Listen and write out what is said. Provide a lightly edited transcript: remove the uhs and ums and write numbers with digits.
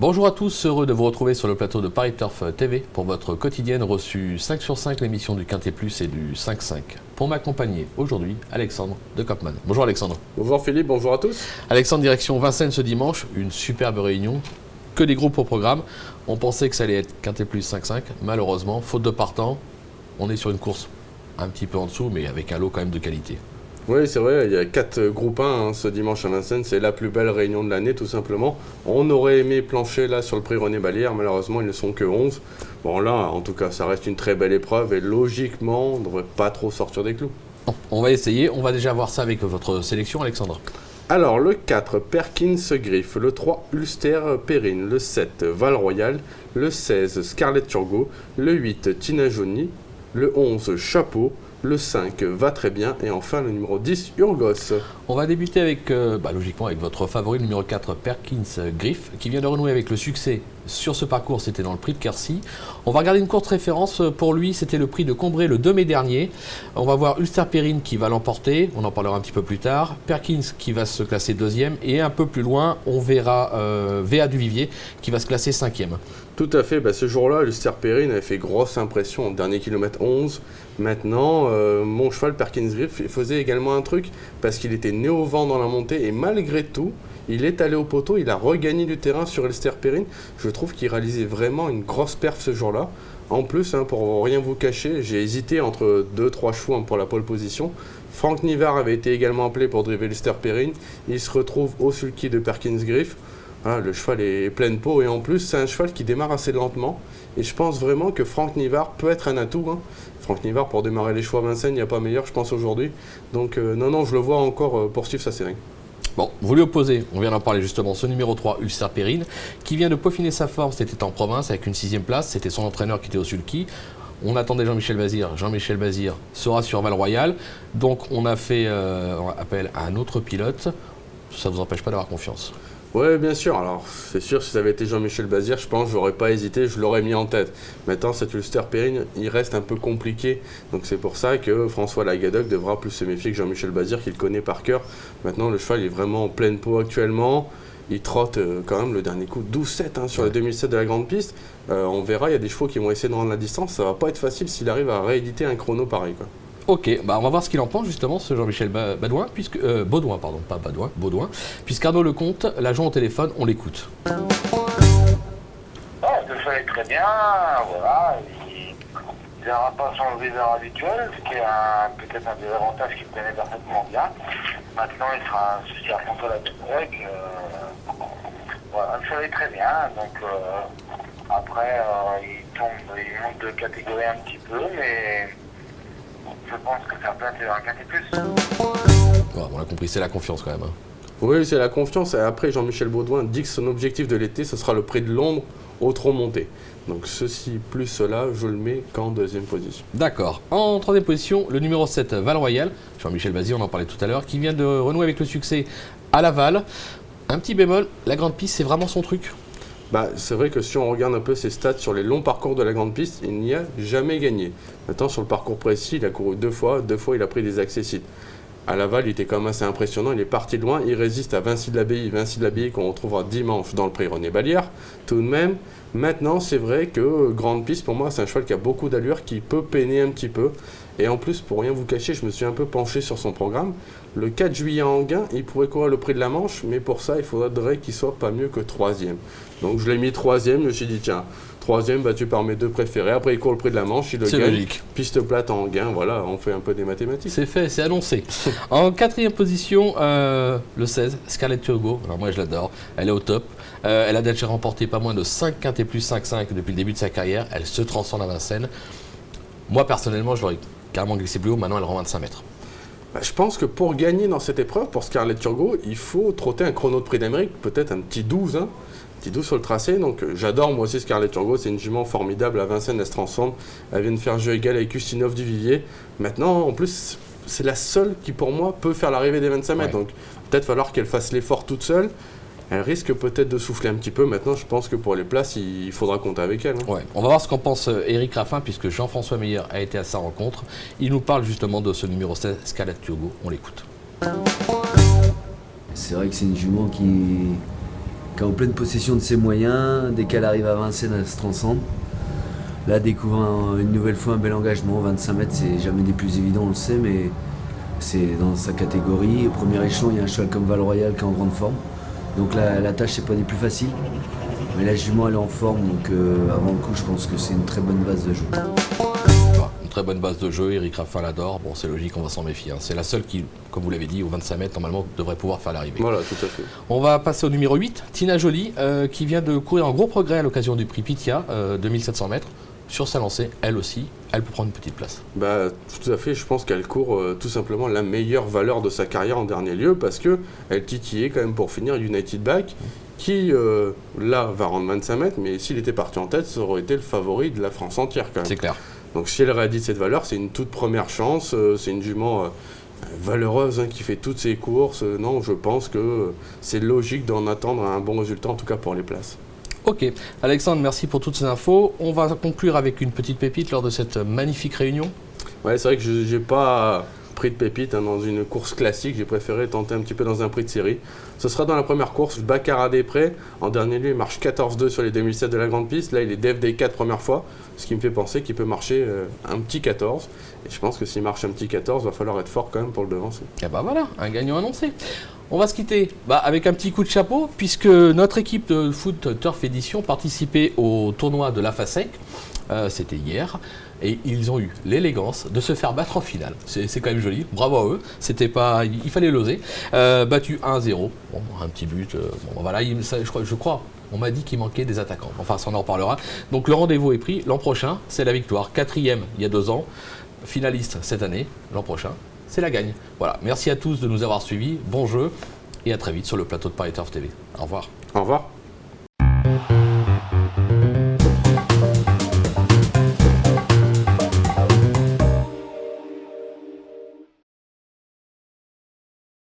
Bonjour à tous, heureux de vous retrouver sur le plateau de Paris Turf TV pour votre quotidienne reçue 5 sur 5, l'émission du Quintet Plus et du 5-5. Pour m'accompagner aujourd'hui, Alexandre de Kopman. Bonjour Alexandre. Bonjour Philippe, bonjour à tous. Alexandre, direction Vincennes ce dimanche, une superbe réunion, que des groupes au programme. On pensait que ça allait être Quintet Plus 5-5, malheureusement, faute de partant, on est sur une course un petit peu en dessous, mais avec un lot quand même de qualité. Oui, c'est vrai, il y a 4 groupes 1 ce dimanche à Vincennes, c'est la plus belle réunion de l'année tout simplement. On aurait aimé plancher là sur le prix René Ballière, malheureusement ils ne sont que 11. Bon là, en tout cas, ça reste une très belle épreuve et logiquement, on ne devrait pas trop sortir des clous. Bon, on va essayer, on va déjà voir ça avec votre sélection Alexandre. Alors le 4, Perkins Griff, le 3, Ulster Perrine, le 7, Val Royal, le 16, Scarlett Turgot, le 8, Tina Johnny, le 11, Chapeau, le 5 va très bien et enfin le numéro 10, Urgos. On va débuter avec, logiquement, avec votre favori, le numéro 4, Perkins Griff, qui vient de renouer avec le succès sur ce parcours, c'était dans le prix de Quercy. On va regarder une courte référence pour lui, c'était le prix de Combray le 2 mai dernier. On va voir Ulster Perrine qui va l'emporter, on en parlera un petit peu plus tard. Perkins qui va se classer deuxième et un peu plus loin, on verra VA Duvivier qui va se classer cinquième. Tout à fait, ce jour-là, Ulster Perrine avait fait grosse impression en dernier kilomètre 11. Maintenant, mon cheval Perkins Griff il faisait également un truc parce qu'il était né au vent dans la montée et malgré tout, il est allé au poteau, il a regagné du terrain sur Ulster Perrine. Je trouve qu'il réalisait vraiment une grosse perf ce jour-là. En plus, pour rien vous cacher, j'ai hésité entre 2-3 chevaux pour la pole position. Franck Nivard avait été également appelé pour driver Ulster Perrine. Il se retrouve au sulky de Perkins Griff. Ah, le cheval est pleine peau et en plus c'est un cheval qui démarre assez lentement et je pense vraiment que Franck Nivard peut être un atout. Franck Nivard pour démarrer les chevaux à Vincennes, il n'y a pas meilleur je pense aujourd'hui. Donc non, je le vois encore poursuivre sa série. Bon, vous lui opposez, on vient d'en parler justement, ce numéro 3, Ulster Perrine, qui vient de peaufiner sa forme, c'était en province avec une 6e place, c'était son entraîneur qui était au sulky. On attendait Jean-Michel Bazir. Jean-Michel Bazir sera sur Val Royal. Donc on a fait appel à un autre pilote. Ça ne vous empêche pas d'avoir confiance? Oui, bien sûr. Alors, c'est sûr, si ça avait été Jean-Michel Bazir, je pense que je n'aurais pas hésité, je l'aurais mis en tête. Maintenant, cet Ulster Perrine, il reste un peu compliqué. Donc, c'est pour ça que François Lagadoc devra plus se méfier que Jean-Michel Bazir, qu'il connaît par cœur. Maintenant, le cheval est vraiment en pleine peau actuellement. Il trotte quand même le dernier coup 12-7 sur le 2007 de la grande piste. On verra, il y a des chevaux qui vont essayer de rendre la distance. Ça va pas être facile s'il arrive à rééditer un chrono pareil, quoi. Ok, on va voir ce qu'il en pense justement, ce Jean-Michel Baudouin, Baudouin, puisqu'Arnaud Lecomte, l'agent au téléphone, on l'écoute. Le cheval est très bien, voilà, il n'aura pas son leader habituel, ce qui est peut-être un des avantages qu'il connaît parfaitement bien. Maintenant, il sera un souci à François Lagadoc. Voilà, le cheval est très bien, donc après, il monte de catégorie un petit peu, mais je pense que ça peut être un Quintet Plus. On a compris, c'est la confiance quand même. Oui, c'est la confiance. Et après, Jean-Michel Baudouin dit que son objectif de l'été, ce sera le prix de Londres au trot monté. Donc ceci plus cela, je le mets qu'en deuxième position. D'accord. En troisième position, le numéro 7, Val Royal. Jean-Michel Bazir, on en parlait tout à l'heure, qui vient de renouer avec le succès à Laval. Un petit bémol, la grande piste, c'est vraiment son truc. C'est vrai que si on regarde un peu ses stats sur les longs parcours de la grande piste, il n'y a jamais gagné. Maintenant, sur le parcours précis, il a couru deux fois il a pris des accessites. À Laval, il était quand même assez impressionnant, il est parti de loin, il résiste à Vinci de l'Abbaye qu'on retrouvera dimanche dans le prix René Ballière, tout de même. Maintenant, c'est vrai que grande piste, pour moi, c'est un cheval qui a beaucoup d'allure, qui peut peiner un petit peu. Et en plus, pour rien vous cacher, je me suis un peu penché sur son programme. Le 4 juillet à Enghien, il pourrait courir le prix de la Manche, mais pour ça, il faudrait qu'il soit pas mieux que 3e. Donc je l'ai mis 3e, je me suis dit, tiens, 3e battu par mes deux préférés. Après, il court le prix de la Manche, il le gagne. C'est logique. Piste plate à Enghien, voilà, on fait un peu des mathématiques. C'est fait, c'est annoncé. En 4e position, le 16, Scarlett Turgot. Alors moi, je l'adore, elle est au top. Elle a déjà remporté pas moins de 5 Quintet Plus 5-5 depuis le début de sa carrière. Elle se transforme à Vincennes. Moi, personnellement, je l'aurais carrément glissé plus haut. Maintenant, elle rend 25 mètres. Je pense que pour gagner dans cette épreuve, pour Scarlett Turgot, il faut trotter un chrono de prix d'Amérique, peut-être un petit 12, petit 12 sur le tracé. Donc j'adore moi aussi Scarlett Turgot, c'est une jument formidable. À Vincennes, elle se transforme. Elle vient de faire jeu égal avec Ustinov du Vivier. Maintenant, en plus, c'est la seule qui, pour moi, peut faire l'arrivée des 25 mètres. Ouais. Donc peut-être falloir qu'elle fasse l'effort toute seule. Elle risque peut-être de souffler un petit peu. Maintenant, je pense que pour les places, il faudra compter avec elle. Ouais. On va voir ce qu'en pense Éric Raffin, puisque Jean-François Meyer a été à sa rencontre. Il nous parle justement de ce numéro 16, Scarlett Turgot. On l'écoute. C'est vrai que c'est une jument qui est en pleine possession de ses moyens. Dès qu'elle arrive à Vincennes, elle se transcende. Là, découvre une nouvelle fois un bel engagement. 25 mètres, c'est jamais des plus évidents, on le sait, mais c'est dans sa catégorie. Au premier échelon, il y a un cheval comme Val-Royal qui est en grande forme. Donc la tâche, c'est pas des plus faciles. Mais la jument, elle est en forme, donc avant le coup, je pense que c'est une très bonne base de jeu. Une très bonne base de jeu, Eric Raffin l'adore. Bon, c'est logique, on va s'en méfier. Hein. C'est la seule qui, comme vous l'avez dit, au 25 mètres, normalement, devrait pouvoir faire l'arrivée. Voilà, tout à fait. On va passer au numéro 8, Tina Jolie, qui vient de courir en gros progrès à l'occasion du prix Pitia, 2700 mètres. Sur sa lancée, elle aussi, elle peut prendre une petite place. Bah, tout à fait, je pense qu'elle court tout simplement la meilleure valeur de sa carrière en dernier lieu parce qu'elle titillait quand même pour finir United Back qui, là, va rendre 25 mètres, mais s'il était parti en tête, ça aurait été le favori de la France entière quand même. C'est clair. Donc si elle réalise cette valeur, c'est une toute première chance, c'est une jument valeureuse qui fait toutes ses courses. Non, je pense que c'est logique d'en attendre un bon résultat, en tout cas pour les places. Ok, Alexandre, merci pour toutes ces infos. On va conclure avec une petite pépite lors de cette magnifique réunion. Ouais, c'est vrai que je n'ai pas pris de pépite dans une course classique. J'ai préféré tenter un petit peu dans un prix de série. Ce sera dans la première course, Baccarat des Prés. En dernier lieu, il marche 14-2 sur les 2007 de la Grande Piste. Là, il est DFD 4 première fois, ce qui me fait penser qu'il peut marcher un petit 14. Et je pense que s'il marche un petit 14, il va falloir être fort quand même pour le devancer. Et bah voilà, un gagnant annoncé. On va se quitter avec un petit coup de chapeau, puisque notre équipe de foot Turf Edition participait au tournoi de la FASEC. C'était hier. Et ils ont eu l'élégance de se faire battre en finale. C'est quand même joli, bravo à eux. C'était pas, il fallait l'oser. Battu 1-0, bon, un petit but. Bon, voilà, je crois, on m'a dit qu'il manquait des attaquants. Enfin, ça on en reparlera. Donc le rendez-vous est pris. L'an prochain, c'est la victoire. 4e il y a 2 ans. Finaliste cette année. L'an prochain, c'est la gagne. Voilà, merci à tous de nous avoir suivis. Bon jeu et à très vite sur le plateau de Paris Turf TV. Au revoir. Au revoir.